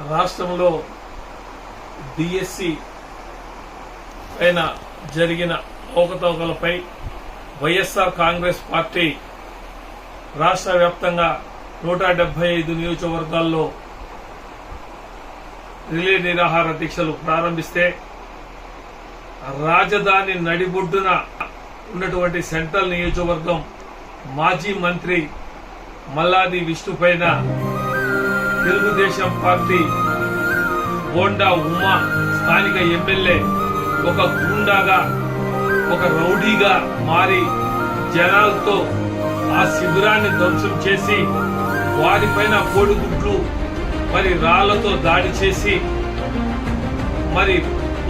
రాష్ట్రంలో డిఎస్సి పైన జరిగిన అవకతవకలపై వైఎస్ఆర్ కాంగ్రెస్ పార్టీ రాష్ట్ర వ్యాప్తంగా 175 నియోజకవర్గాల్లో రిలే నిరాహార దీక్షలు ప్రారంభిస్తే రాజధాని నడిబొడ్డున ఉన్నటువంటి సెంట్రల్ నియోజకవర్గం మాజీ మంత్రి మల్లాది విష్ణు పైన తెలుగుదేశం పార్టీ బోండా ఉమా స్థానిక ఎమ్మెల్యే ఒక గూండాగా ఒక రౌడీగా మారి జనాలతో ఆ శిబిరాన్ని ధ్వంసం చేసి వారిపైన కోడిగుడ్లు మరి రాళ్లతో దాడి చేసి మరి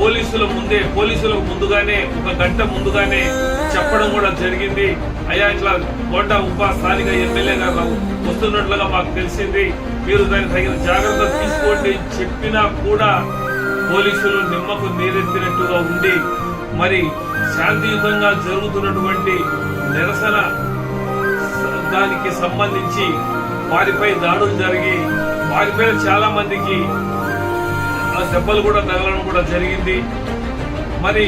పోలీసులకు ముందుగానే ఒక గంట ముందుగానే చెప్పడం కూడా జరిగింది. అయ్యా ఇట్లా బోండా ఉపా స్థానిక ఎమ్మెల్యే గారు వస్తున్నట్లుగా మాకు తెలిసింది, మీరు దానికి తగిన జాగ్రత్త తీసుకోండి చెప్పినా కూడా పోలీసులు నిమ్మకు నీరెత్తినట్టుగా ఉండి మరి శాంతియుతంగా జరుగుతున్నటువంటి నిరసన దానికి సంబంధించి వారిపై దాడులు జరిగి వారిపైన చాలా మందికి దెబ్బలు కూడా తగలడం కూడా జరిగింది. మరి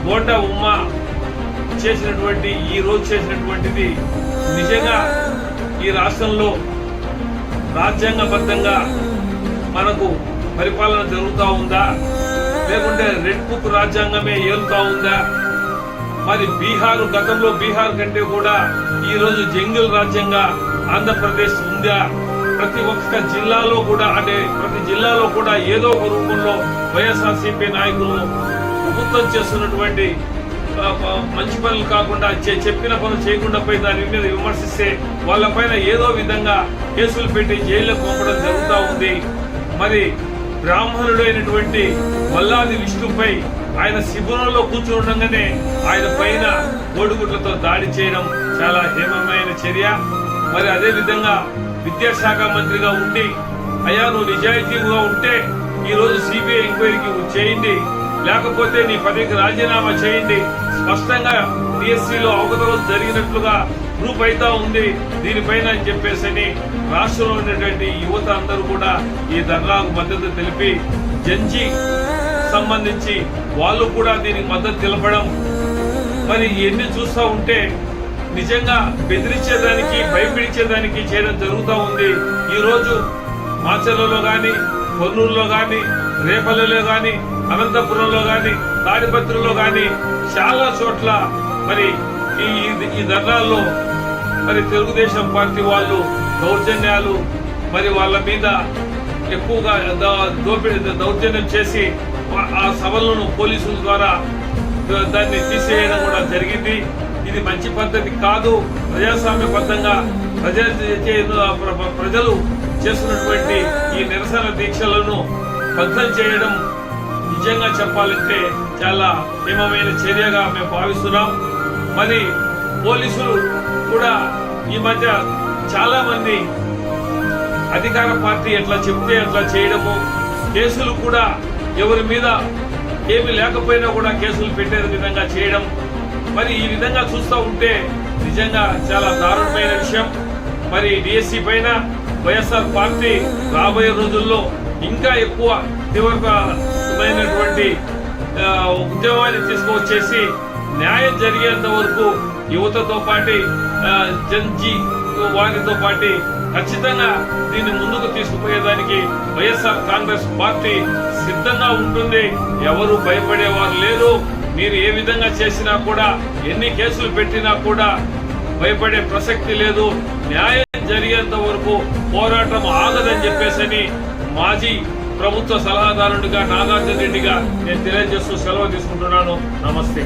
బోండా ఉమ్మ చేసినటువంటి ఈ రోజు చేసినటువంటిది నిజంగా ఈ రాష్ట్రంలో రాజ్యాంగబద్ధంగా మనకు పరిపాలన జరుగుతూ ఉందా, లేకుంటే రెడ్ బుక్ రాజ్యాంగమే ఏలుతా ఉందా? మరి గతంలో బీహార్ కంటే కూడా ఈ రోజు జంగిల్ రాజ్యంగా ఆంధ్రప్రదేశ్ ఉందా? ప్రతి ఒక్క జిల్లాలో కూడా ప్రతి జిల్లాలో కూడా ఏదో ఒక రూపంలో వైఎస్ఆర్సీపీ నాయకులు ప్రభుత్వం చేస్తున్నటువంటి మంచి పనులు కాకుండా చెప్పిన పనులు చేయకుండా పోయి దాని మీద విమర్శిస్తే వాళ్ళపైన ఏదో విధంగా కేసులు పెట్టి జైల్లో పంపడం జరుగుతూ ఉంది. మరి బ్రాహ్మణుడైనటువంటి మల్లాది విష్ణుపై ఆయన శిబిరంలో కూర్చుండగానే ఆయన పైన కోడిగుడ్లతో దాడి చేయడం చాలా హేమమైన చర్య. మరి అదే విధంగా విద్యాశాఖ మంత్రిగా ఉండి అయ్యా నువ్వు నిజాయితీగా ఉంటే ఈ రోజు సిబిఐ ఎంక్వైరీకి చేయండి, లేకపోతే నీ పదవికి రాజీనామా చేయండి. స్పష్టంగా డిఎస్సిలో అవకతవకలు జరిగినట్లుగా ప్రూఫ్ అయితా ఉంది దీనిపైన అని చెప్పేసి రాష్ట్రంలో ఉన్నటువంటి యువత అందరూ కూడా ఈ ధర్నాకు మద్దతు తెలిపి జంజీ సంబంధించి వాళ్ళు కూడా దీనికి మద్దతు తెలపడం మరి ఎన్ని చూస్తూ ఉంటే నిజంగా బెదిరించేదానికి భయపెడించేదానికి చేయడం జరుగుతూ ఉంది. ఈ రోజు మాచర్లలో గాని, కొన్నూరులో గాని, రేపల్లెలో గాని, అనంతపురంలో గాని, తాడిపత్రిలో గాని చాలా చోట్ల మరి ఈ ధర్నాల్లో మరి తెలుగుదేశం పార్టీ వాళ్ళు దౌర్జన్యాలు మరి వాళ్ళ మీద ఎక్కువగా దౌర్జన్యం చేసి ఆ సభలను పోలీసుల ద్వారా దాన్ని తీసేయడం కూడా జరిగింది. ఇది మంచి పద్ధతి కాదు. ప్రజాస్వామ్యబద్ధంగా ప్రజలు చేస్తున్నటువంటి ఈ నిరసన దీక్షలను భగ్నం చేయడం నిజంగా చెప్పాలంటే చాలా హేమమైన చర్యగా మేము భావిస్తున్నాం. మరి పోలీసులు కూడా ఈ మధ్య చాలా మంది అధికార పార్టీ ఎట్లా చెప్తే అట్లా చేయడము, కేసులు కూడా ఎవరి మీద ఏమి లేకపోయినా కూడా కేసులు పెట్టే విధంగా చేయడం, మరి ఈ విధంగా చూస్తూ ఉంటే నిజంగా చాలా దారుణమైన విషయం. మరి డిఎస్సి పైన వైఎస్ఆర్ పార్టీ రాబోయే రోజుల్లో ఇంకా ఎక్కువ తీవ్రమైనటువంటి ఉద్యమాన్ని తీసుకువచ్చేసి న్యాయం జరిగేంత వరకు యువతతో పాటు జంజీ వారితో పాటు ఖచ్చితంగా దీన్ని ముందుకు తీసుకుపోయేదానికి వైఎస్ఆర్ కాంగ్రెస్ పార్టీ సిద్ధంగా ఉంటుంది. ఎవరు భయపడేవారు లేరు. మీరు ఏ విధంగా చేసినా కూడా, ఎన్ని కేసులు పెట్టినా కూడా భయపడే ప్రసక్తి లేదు. న్యాయం జరిగేంత వరకు పోరాటం ఆగదని చెప్పేసి మాజీ ప్రభుత్వ సలహాదారుడిగా నాగార్జున రెడ్డిగా నేను తెలియజేస్తూ సెలవు తీసుకుంటున్నాను. నమస్తే.